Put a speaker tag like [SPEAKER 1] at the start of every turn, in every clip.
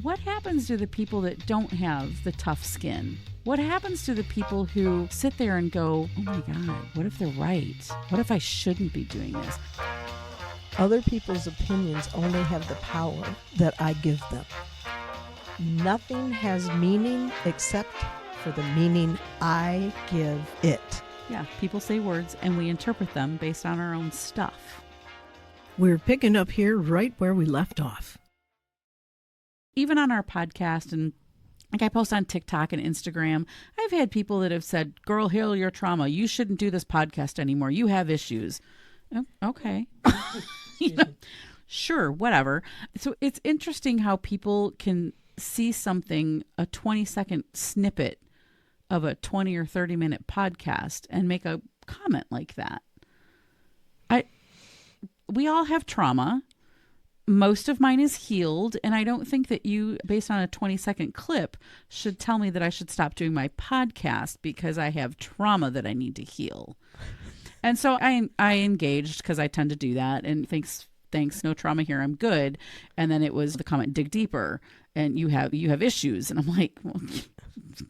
[SPEAKER 1] What happens to the people that don't have the tough skin? What happens to the people who sit there and go, oh my God, what if they're right? What if I shouldn't be doing this?
[SPEAKER 2] Other people's opinions only have the power that I give them. Nothing has meaning except for the meaning I give it.
[SPEAKER 1] Yeah, people say words and we interpret them based on our own stuff.
[SPEAKER 3] We're picking up here right where we left off.
[SPEAKER 1] Even on our podcast, and like I post on TikTok and Instagram, I've had people that have said, girl, heal your trauma. You shouldn't do this podcast anymore. You have issues. Oh, okay. Sure, whatever. So it's interesting how people can see something, a 20-second snippet of a 20 or 30-minute podcast and make a comment like that. We all have trauma. Most of mine is healed, and I don't think that you, based on a 20-second clip, should tell me that I should stop doing my podcast because I have trauma that I need to heal. And so I engaged because I tend to do that, and thanks, no trauma here, I'm good. And then it was the comment, dig deeper, and you have issues. And I'm like, well,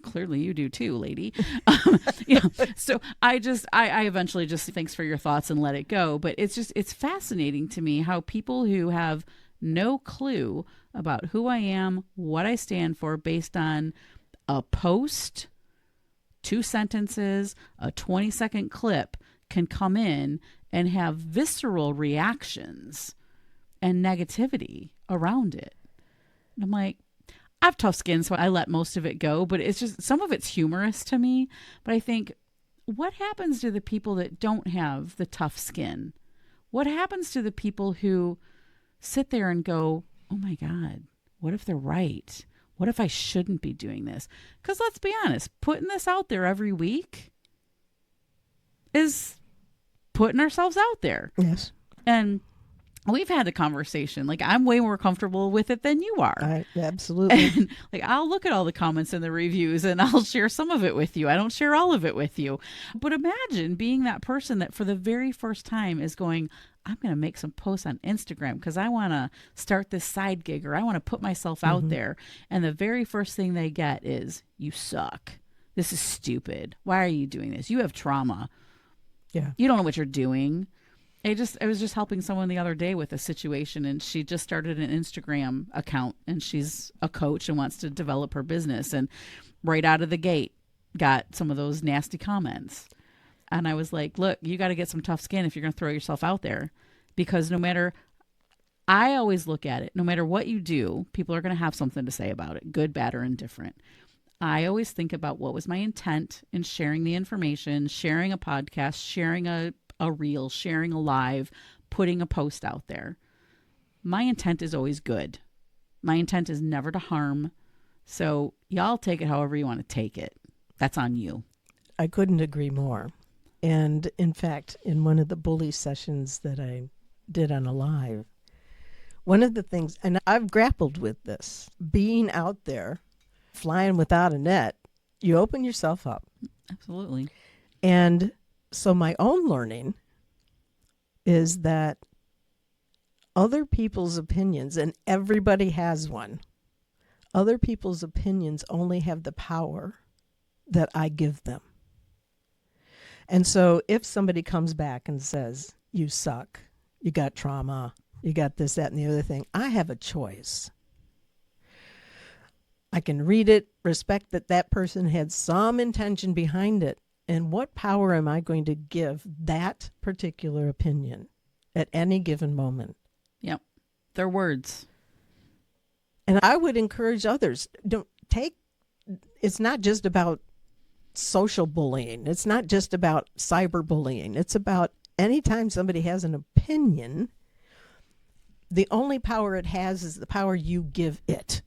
[SPEAKER 1] clearly you do too, lady. So I eventually just thanks for your thoughts and let it go. But it's fascinating to me how people who have no clue about who I am, what I stand for, based on a post, 2 sentences, a 20-second clip, can come in and have visceral reactions and negativity around it. And I'm like, I have tough skin, so I let most of it go, but it's just, some of it's humorous to me. But I think, what happens to the people that don't have the tough skin? What happens to the people who sit there and go, oh my God, what if they're right? What if I shouldn't be doing this? Because let's be honest, putting this out there every week is putting ourselves out there.
[SPEAKER 2] Yes.
[SPEAKER 1] And we've had the conversation. Like, I'm way more comfortable with it than you are.
[SPEAKER 2] Absolutely.
[SPEAKER 1] And like, I'll look at all the comments and the reviews and I'll share some of it with you. I don't share all of it with you. But imagine being that person that for the very first time is going, I'm going to make some posts on Instagram because I want to start this side gig, or I want to put myself out there. And the very first thing they get is, you suck. This is stupid. Why are you doing this? You have trauma.
[SPEAKER 2] Yeah.
[SPEAKER 1] You don't know what you're doing. I was just helping someone the other day with a situation, and she just started an Instagram account, and she's a coach and wants to develop her business, and right out of the gate got some of those nasty comments. And I was like, look, you got to get some tough skin if you're going to throw yourself out there, because I always look at it, no matter what you do, people are going to have something to say about it, good, bad, or indifferent. I always think about what was my intent in sharing the information, sharing a podcast, sharing a reel, sharing a live, putting a post out there. My intent is always good. My intent is never to harm. So y'all take it however you want to take it. That's on you.
[SPEAKER 2] I couldn't agree more. And in fact, in one of the bully sessions that I did on a live, one of the things, and I've grappled with this, being out there, flying without a net, you open yourself up.
[SPEAKER 1] Absolutely.
[SPEAKER 2] And so my own learning is that other people's opinions, and everybody has one, other people's opinions only have the power that I give them. And so if somebody comes back and says, you suck, you got trauma, you got this, that, and the other thing, I have a choice. I can read it, respect that that person had some intention behind it, and what power am I going to give that particular opinion at any given moment?
[SPEAKER 1] Yep. They're words.
[SPEAKER 2] And I would encourage others, it's not just about social bullying. It's not just about cyberbullying. It's about anytime somebody has an opinion, the only power it has is the power you give it.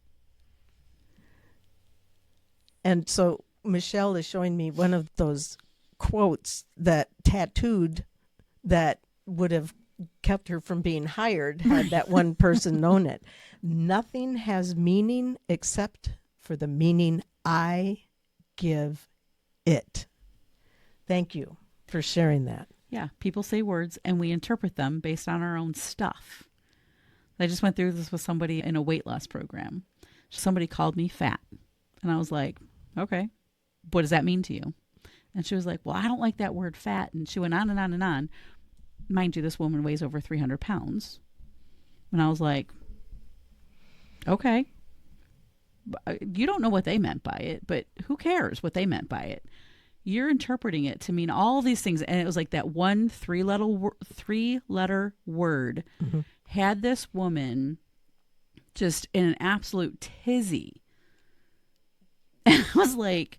[SPEAKER 2] And so Michelle is showing me one of those quotes that tattooed that would have kept her from being hired had that one person known it. Nothing has meaning except for the meaning I give it. Thank you for sharing that.
[SPEAKER 1] Yeah, people say words and we interpret them based on our own stuff. I just went through this with somebody in a weight loss program. Somebody called me fat. And I was like, okay, what does that mean to you? And she was like, well, I don't like that word fat. And she went on and on and on. Mind you, this woman weighs over 300 pounds. And I was like, okay. You don't know what they meant by it, but who cares what they meant by it? You're interpreting it to mean all these things. And it was like that one three-letter word had this woman just in an absolute tizzy. And I was like,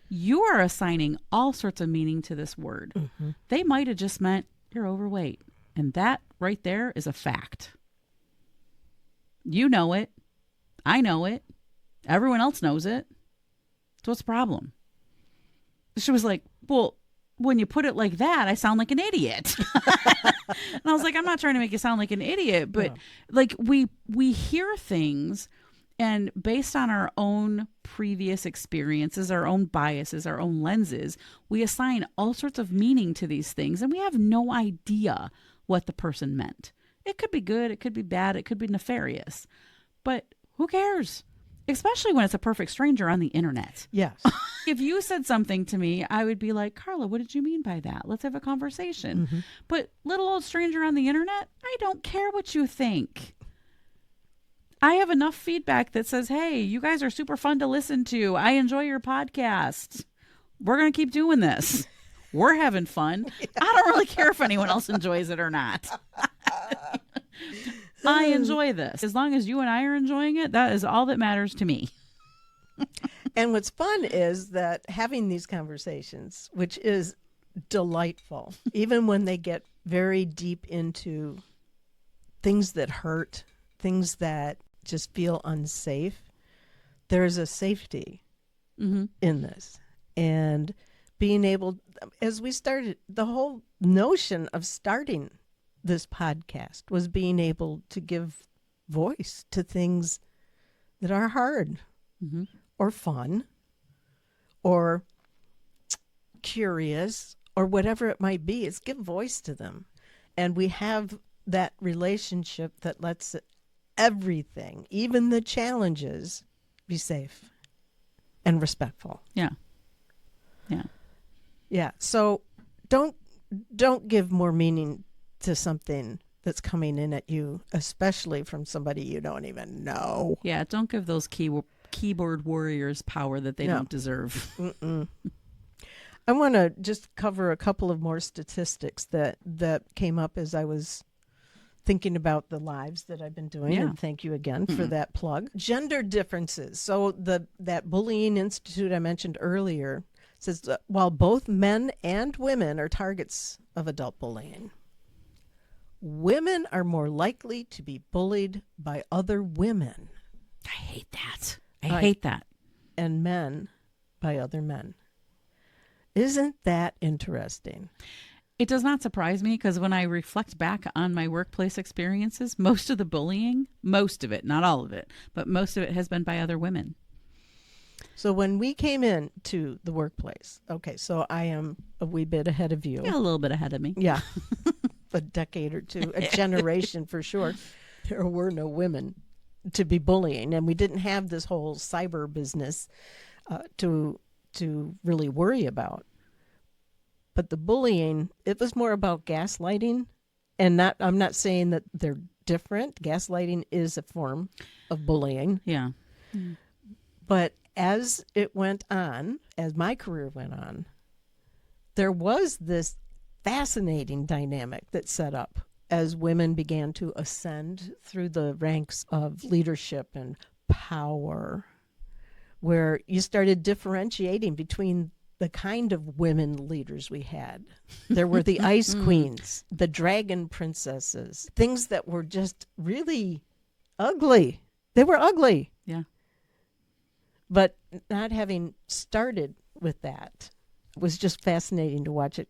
[SPEAKER 1] you are assigning all sorts of meaning to this word. They might have just meant you're overweight. And that right there is a fact. You know it. I know it. Everyone else knows it. So what's the problem? She was like, well, when you put it like that, I sound like an idiot. And I was like, I'm not trying to make you sound like an idiot, but like we hear things, and based on our own previous experiences, our own biases, our own lenses, we assign all sorts of meaning to these things, and we have no idea what the person meant. It could be good, it could be bad, it could be nefarious, but who cares? Especially when it's a perfect stranger on the internet.
[SPEAKER 2] Yes.
[SPEAKER 1] If you said something to me, I would be like, Carla, what did you mean by that? Let's have a conversation. But little old stranger on the internet, I don't care what you think. I have enough feedback that says, hey, you guys are super fun to listen to. I enjoy your podcast. We're going to keep doing this. We're having fun. I don't really care if anyone else enjoys it or not. I enjoy this. As long as you and I are enjoying it, that is all that matters to me.
[SPEAKER 2] And what's fun is that having these conversations, which is delightful, even when they get very deep into things that hurt, things that just feel unsafe, there's a safety in this. And being able, as we started, the whole notion of starting this podcast was being able to give voice to things that are hard or fun or curious or whatever it might be. It's give voice to them. And we have that relationship that lets everything, even the challenges, be safe and respectful.
[SPEAKER 1] Yeah. Yeah.
[SPEAKER 2] Yeah. So don't give more meaning to something that's coming in at you, especially from somebody you don't even know.
[SPEAKER 1] Yeah, don't give those keyboard warriors power that they don't deserve.
[SPEAKER 2] I want to just cover a couple of more statistics that came up as I was thinking about the lives that I've been doing.
[SPEAKER 1] Yeah.
[SPEAKER 2] And thank you again for that plug. Gender differences. So that Bullying Institute I mentioned earlier says that while both men and women are targets of adult bullying, women are more likely to be bullied by other women.
[SPEAKER 1] I hate that. I hate that.
[SPEAKER 2] And men by other men. Isn't that interesting?
[SPEAKER 1] It does not surprise me, because when I reflect back on my workplace experiences, most of the bullying, most of it, not all of it, but most of it has been by other women.
[SPEAKER 2] So when we came into the workplace, okay, so I am a wee bit ahead of you.
[SPEAKER 1] Yeah, a little bit ahead of me.
[SPEAKER 2] Yeah. A decade or two, a generation for sure. There were no women to be bullying, and we didn't have this whole cyber business to really worry about. But the bullying, it was more about gaslighting, and I'm not saying that they're different. Gaslighting is a form of bullying.
[SPEAKER 1] Yeah.
[SPEAKER 2] But as it went on, as my career went on, there was this fascinating dynamic that set up as women began to ascend through the ranks of leadership and power, where you started differentiating between the kind of women leaders we had. There were the ice queens, the dragon princesses, things that were just really ugly. They were ugly.
[SPEAKER 1] Yeah.
[SPEAKER 2] But not having started with that, it was just fascinating to watch it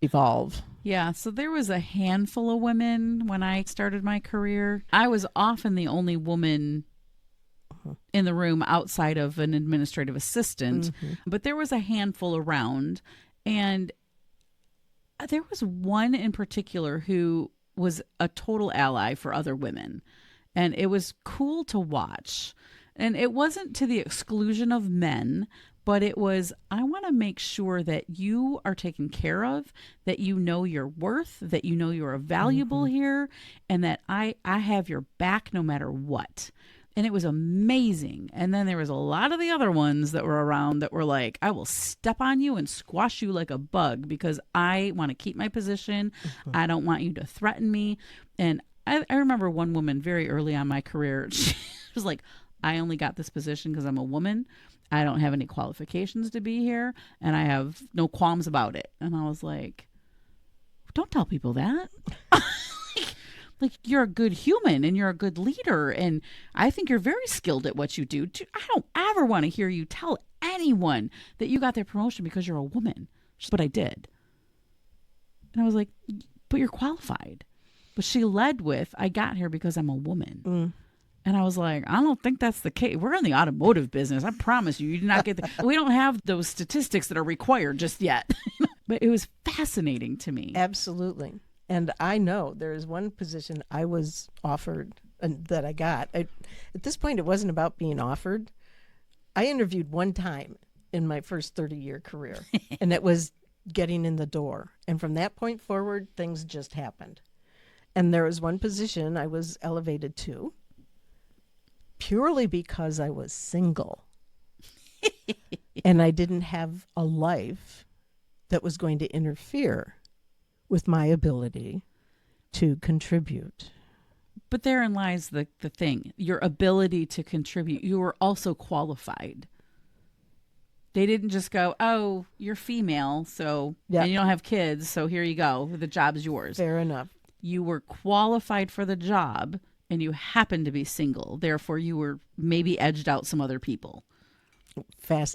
[SPEAKER 2] evolve.
[SPEAKER 1] Yeah, so there was a handful of women when I started my career. I was often the only woman in the room outside of an administrative assistant, but there was a handful around. And there was one in particular who was a total ally for other women. And it was cool to watch. And it wasn't to the exclusion of men, but it was, I want to make sure that you are taken care of, that you know your worth, that you know you are valuable here, and that I have your back no matter what. And it was amazing. And then there was a lot of the other ones that were around that were like, I will step on you and squash you like a bug because I want to keep my position. I don't want you to threaten me. And I remember one woman very early on my career, she was like, I only got this position because I'm a woman. I don't have any qualifications to be here, and I have no qualms about it. And I was like, don't tell people that. Like, you're a good human and you're a good leader, and I think you're very skilled at what you do. I don't ever want to hear you tell anyone that you got that promotion because you're a woman. But I did. And I was like, but you're qualified. But she led with, I got here because I'm a woman. And I was like, I don't think that's the case. We're in the automotive business. I promise you, you did not get we don't have those statistics that are required just yet. But it was fascinating to me.
[SPEAKER 2] Absolutely. And I know there is one position I was offered and that I got. At this point, it wasn't about being offered. I interviewed one time in my first 30-year career, and it was getting in the door. And from that point forward, things just happened. And there was one position I was elevated to purely because I was single. And I didn't have a life that was going to interfere with my ability to contribute.
[SPEAKER 1] But therein lies the thing, your ability to contribute. You were also qualified. They didn't just go, oh, you're female, so and you don't have kids, so here you go. The job's yours.
[SPEAKER 2] Fair enough.
[SPEAKER 1] You were qualified for the job, and you happened to be single. Therefore, you were maybe edged out some other people.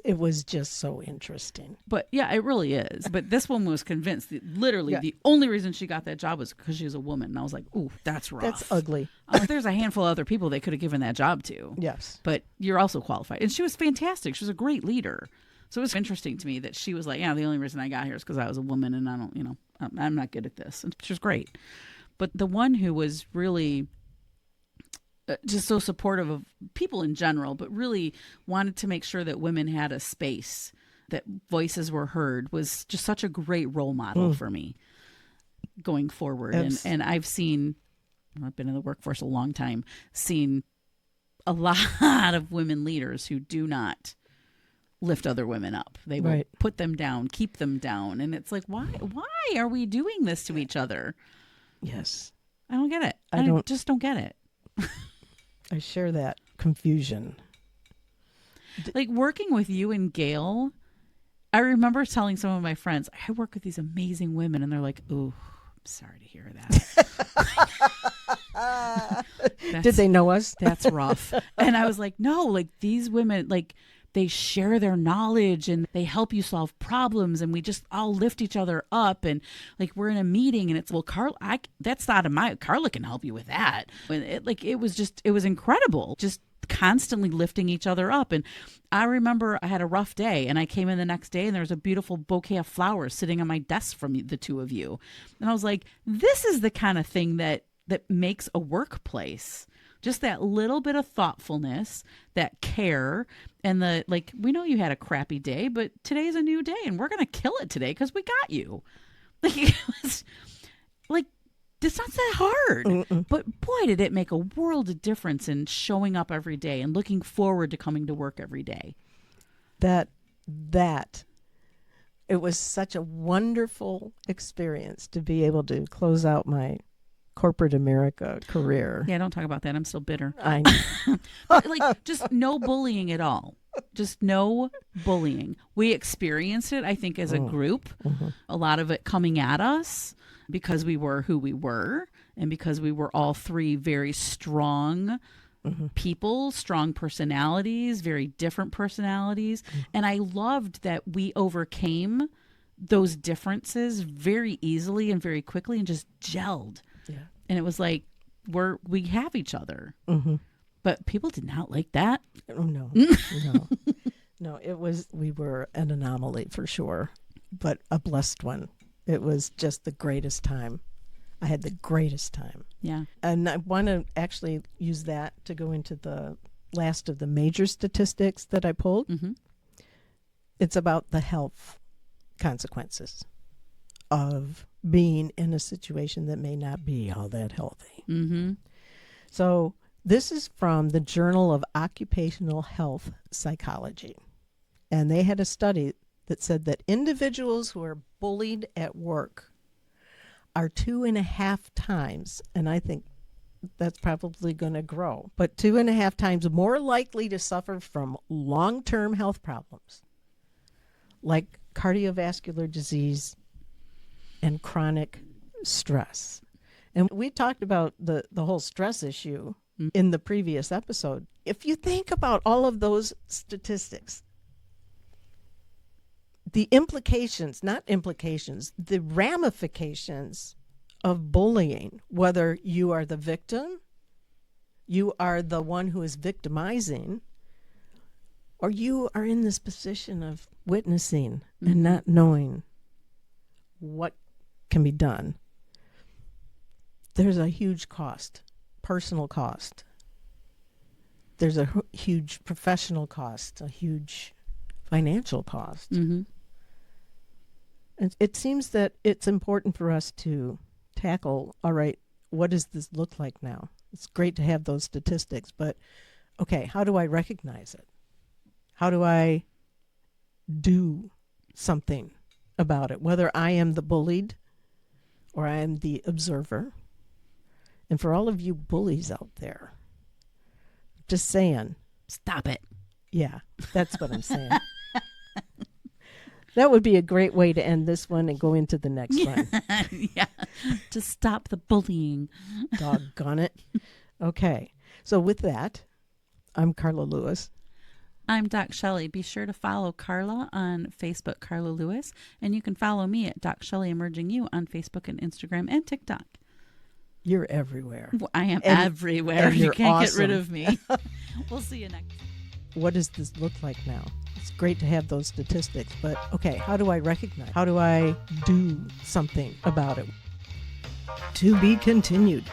[SPEAKER 2] It was just so interesting.
[SPEAKER 1] But yeah, it really is. But this woman was convinced that literally the only reason she got that job was because she was a woman. And I was like, ooh, that's rough.
[SPEAKER 2] That's ugly.
[SPEAKER 1] There's a handful of other people they could have given that job to.
[SPEAKER 2] Yes.
[SPEAKER 1] But you're also qualified. And she was fantastic. She was a great leader. So it was interesting to me that she was like, yeah, the only reason I got here is because I was a woman and I don't, I'm not good at this. And she was great. But the one who was really just so supportive of people in general, but really wanted to make sure that women had a space, that voices were heard, was just such a great role model for me going forward. And I've been in the workforce a long time, seen a lot of women leaders who do not lift other women up. They will put them down, keep them down. And it's like, why are we doing this to each other?
[SPEAKER 2] Yes.
[SPEAKER 1] I don't get it. I just don't get it.
[SPEAKER 2] I share that confusion.
[SPEAKER 1] Like working with you and Gail, I remember telling some of my friends, I work with these amazing women, and they're like, ooh, I'm sorry to hear that.
[SPEAKER 2] Did they know us?
[SPEAKER 1] That's rough. And I was like, no, like these women, like they share their knowledge and they help you solve problems, and we just all lift each other up. And like we're in a meeting and it's, well, Carla, that's not Carla can help you with that. And it was incredible. Just constantly lifting each other up. And I remember I had a rough day and I came in the next day and there was a beautiful bouquet of flowers sitting on my desk from the two of you. And I was like, this is the kind of thing that makes a workplace. Just that little bit of thoughtfulness, that care, and we know you had a crappy day, but today's a new day and we're going to kill it today because we got you. It's not that hard.
[SPEAKER 2] Mm-mm.
[SPEAKER 1] But boy, did it make a world of difference in showing up every day and looking forward to coming to work every day.
[SPEAKER 2] It was such a wonderful experience to be able to close out my corporate America career.
[SPEAKER 1] Yeah, don't talk about that. I'm still bitter.
[SPEAKER 2] I know.
[SPEAKER 1] Just no bullying at all. Just no bullying. We experienced it, I think, as a group. Mm-hmm. A lot of it coming at us because we were who we were and because we were all three very strong people, strong personalities, very different personalities. Mm-hmm. And I loved that we overcame those differences very easily and very quickly and just gelled. Yeah. And it was like, we have each other. Mm-hmm. But people did not like that.
[SPEAKER 2] Oh, no. No, we were an anomaly for sure, but a blessed one. It was just the greatest time. I had the greatest time.
[SPEAKER 1] Yeah.
[SPEAKER 2] And I want to actually use that to go into the last of the major statistics that I pulled.
[SPEAKER 1] Mm-hmm.
[SPEAKER 2] It's about the health consequences of being in a situation that may not be all that healthy.
[SPEAKER 1] Mm-hmm.
[SPEAKER 2] So this is from the Journal of Occupational Health Psychology. And they had a study that said that individuals who are bullied at work are 2.5 times, and I think that's probably going to grow, but 2.5 times more likely to suffer from long-term health problems like cardiovascular disease and chronic stress. And we talked about the whole stress issue in the previous episode. If you think about all of those statistics, the implications, not implications, the ramifications of bullying, whether you are the victim, you are the one who is victimizing, or you are in this position of witnessing and not knowing what can be done. There's a huge cost, personal cost. There's a huge professional cost, a huge financial cost.
[SPEAKER 1] Mm-hmm.
[SPEAKER 2] And it seems that it's important for us to tackle, all right, what does this look like now? It's great to have those statistics, but okay, how do I recognize it? How do I do something about it, whether I am the bullied or I am the observer? And for all of you bullies out there, just saying,
[SPEAKER 1] Stop it.
[SPEAKER 2] yeah, that's what I'm saying. That would be a great way to end this one and go into the next one.
[SPEAKER 1] Yeah. To stop the bullying.
[SPEAKER 2] Doggone it. Okay. So with that, I'm Carla Lewis.
[SPEAKER 1] I'm DocShellie. Be sure to follow Carla on Facebook, Carla Lewis, and you can follow me at DocShellie Emerging You on Facebook and Instagram and TikTok.
[SPEAKER 2] You're everywhere.
[SPEAKER 1] I am
[SPEAKER 2] And-
[SPEAKER 1] everywhere.
[SPEAKER 2] and
[SPEAKER 1] You
[SPEAKER 2] you're
[SPEAKER 1] can't get rid
[SPEAKER 2] awesome.
[SPEAKER 1] of me. We'll see you next.
[SPEAKER 2] What does this look like now? It's great to have those statistics, but okay, how do I recognize? How do I do something about it?
[SPEAKER 3] To be continued.